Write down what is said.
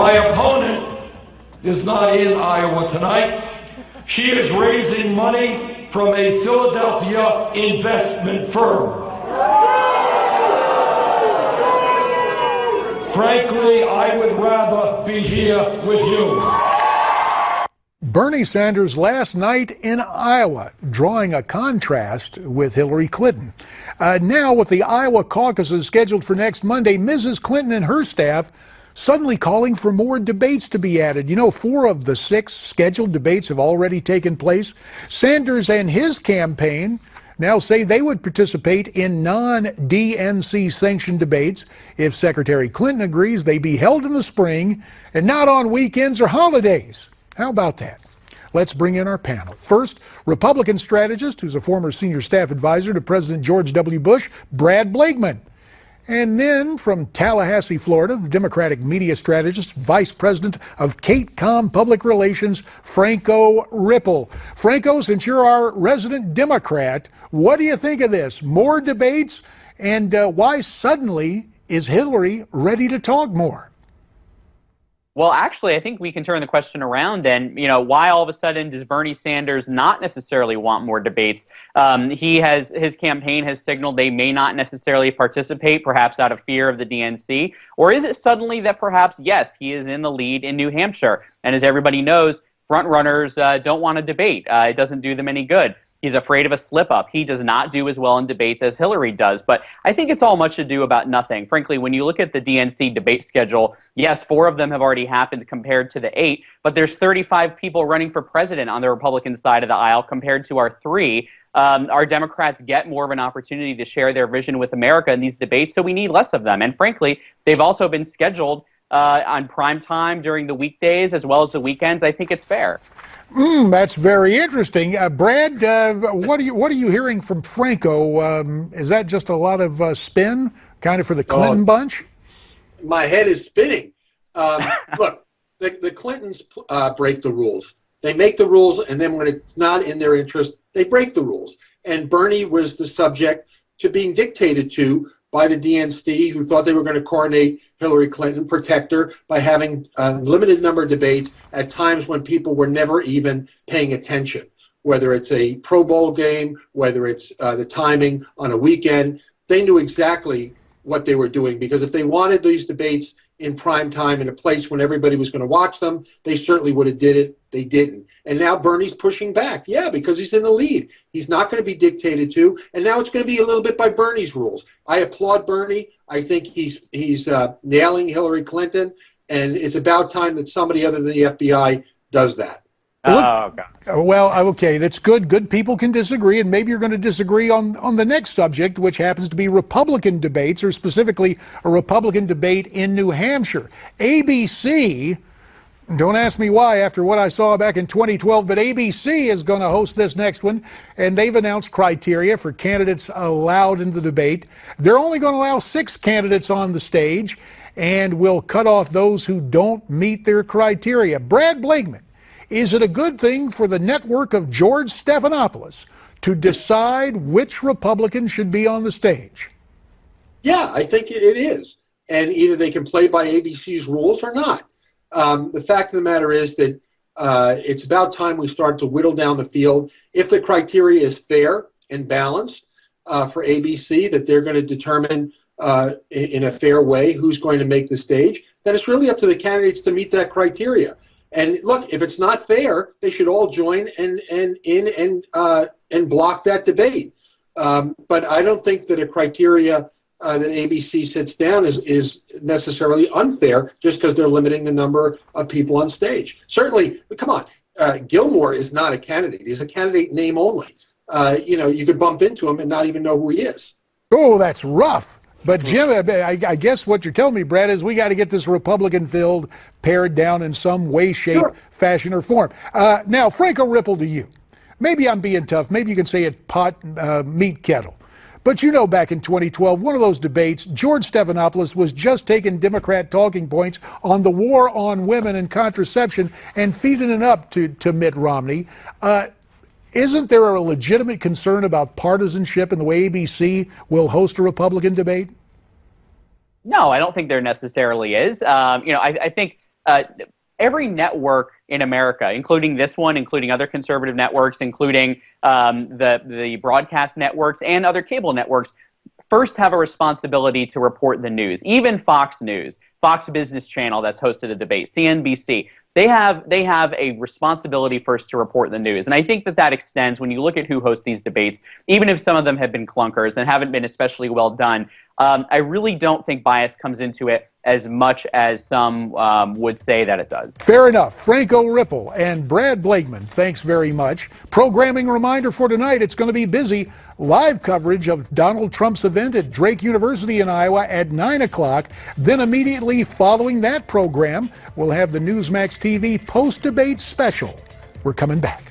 My opponent is not in Iowa tonight. She is raising money from a Philadelphia investment firm. Frankly, I would rather be here with you. Bernie Sanders last night in Iowa, drawing a contrast with Hillary Clinton. Now, with the Iowa caucuses scheduled for next Monday, Mrs. Clinton and her staff suddenly calling for more debates to be added. You know, 4 of the 6 scheduled debates have already taken place. Sanders and his campaign now say they would participate in non-DNC sanctioned debates if Secretary Clinton agrees they be held in the spring and not on weekends or holidays. How about that? Let's bring in our panel. First, Republican strategist, who's a former senior staff advisor to President George W. Bush, Brad Blakeman. And then from Tallahassee, Florida, the Democratic media strategist, Vice President of KateCom Public Relations, Franco Ripple. Franco, since you're our resident Democrat, what do you think of this? More debates? And why suddenly is Hillary ready to talk more? Well, actually, I think we can turn the question around and, why all of a sudden does Bernie Sanders not necessarily want more debates? His campaign has signaled they may not necessarily participate, perhaps out of fear of the DNC. Or is it suddenly that perhaps, yes, he is in the lead in New Hampshire? And as everybody knows, front runners don't want to debate. It doesn't do them any good. He's afraid of a slip-up. He does not do as well in debates as Hillary does. But I think it's all much ado about nothing. Frankly, when you look at the DNC debate schedule, yes, 4 of them have already happened compared to the 8, but there's 35 people running for president on the Republican side of the aisle compared to our 3. Our Democrats get more of an opportunity to share their vision with America in these debates, so we need less of them. And frankly, they've also been scheduled on prime time during the weekdays as well as the weekends. I think it's fair. That's very interesting. Brad, what are you hearing from Franco? Is that just a lot of spin, kind of for the Clinton bunch? My head is spinning. Look, the Clintons break the rules. They make the rules, and then when it's not in their interest, they break the rules. And Bernie was the subject to being dictated to by the DNC, who thought they were going to coronate Hillary Clinton, protect her by having a limited number of debates at times when people were never even paying attention, whether it's a Pro Bowl game, whether it's the timing on a weekend. They knew exactly what they were doing, because if they wanted these debates in prime time in a place when everybody was going to watch them, they certainly would have did it. They didn't. And now Bernie's pushing back. Yeah, because he's in the lead. He's not going to be dictated to. And now it's going to be a little bit by Bernie's rules. I applaud Bernie. I think he's nailing Hillary Clinton. And it's about time that somebody other than the FBI does that. Oh, God. Well, okay, that's good. Good people can disagree, and maybe you're going to disagree on the next subject, which happens to be Republican debates, or specifically a Republican debate in New Hampshire. ABC, don't ask me why after what I saw back in 2012, but ABC is going to host this next one, and they've announced criteria for candidates allowed in the debate. They're only going to allow 6 candidates on the stage, and will cut off those who don't meet their criteria. Brad Blakeman, is it a good thing for the network of George Stephanopoulos to decide which Republican should be on the stage? Yeah, I think it is. And either they can play by ABC's rules or not. The fact of the matter is that it's about time we start to whittle down the field. If the criteria is fair and balanced for ABC, that they're going to determine in a fair way who's going to make the stage, then it's really up to the candidates to meet that criteria. And look, if it's not fair, they should all join and block that debate. But I don't think that a criteria that ABC sits down is necessarily unfair just because they're limiting the number of people on stage. Certainly, come on, Gilmore is not a candidate. He's a candidate name only. You could bump into him and not even know who he is. Oh, that's rough. But Jim, I guess what you're telling me, Brad, is we got to get this Republican field pared down in some way, shape, fashion, or form. Now, Franco Ripple, to you. Maybe I'm being tough. Maybe you can say it pot, meat kettle. But back in 2012, one of those debates, George Stephanopoulos was just taking Democrat talking points on the war on women and contraception and feeding it up to Mitt Romney. Isn't there a legitimate concern about partisanship in the way ABC will host a Republican debate? No, I don't think there necessarily is. I think every network in America, including this one, including other conservative networks, including the broadcast networks and other cable networks, first have a responsibility to report the news. Even Fox News, Fox Business Channel that's hosted a debate, CNBC, they have a responsibility first to report the news. And I think that extends when you look at who hosts these debates, even if some of them have been clunkers and haven't been especially well done. I really don't think bias comes into it as much as some would say that it does. Fair enough. Franco Ripple and Brad Blakeman, thanks very much. Programming reminder for tonight, it's going to be busy. Live coverage of Donald Trump's event at Drake University in Iowa at 9 o'clock. Then immediately following that program, we'll have the Newsmax TV post-debate special. We're coming back.